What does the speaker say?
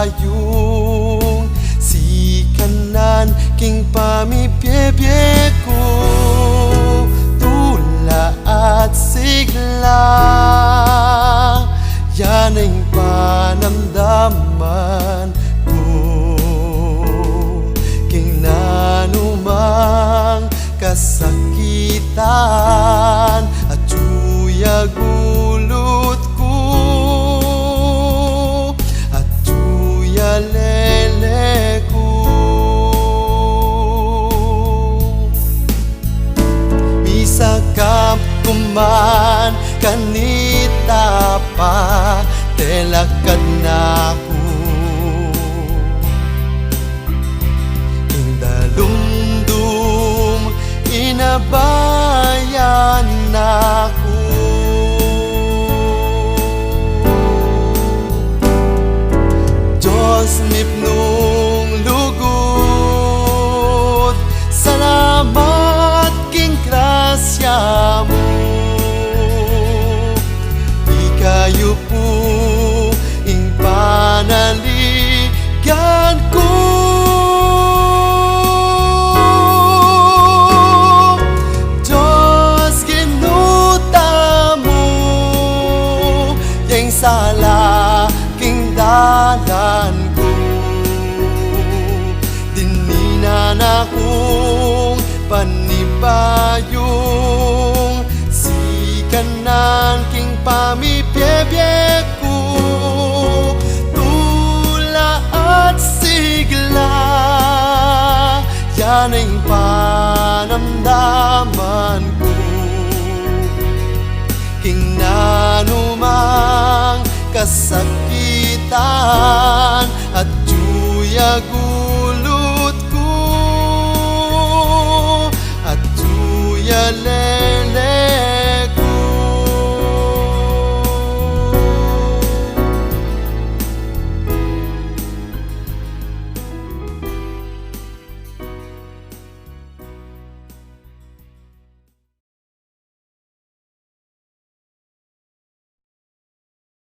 payung si kanan king pamipyepye ko tula at sigla yan ang panamdaman ko king nanumang kasakitan at tuya gulot ko at tuya lele ko misakap kuman kanita pa telakad na ko indalumdum inabayan na ko Diyos nipnong lugod salamat king grasya mo ikayo po ing panaligan ko Diyos ginuta mo yang sala king dalan ko dininan akong panibayong si kanan king pamipyepye ko tula at sigla yan ang panamdaman ko king nanumang kasakitan at tuya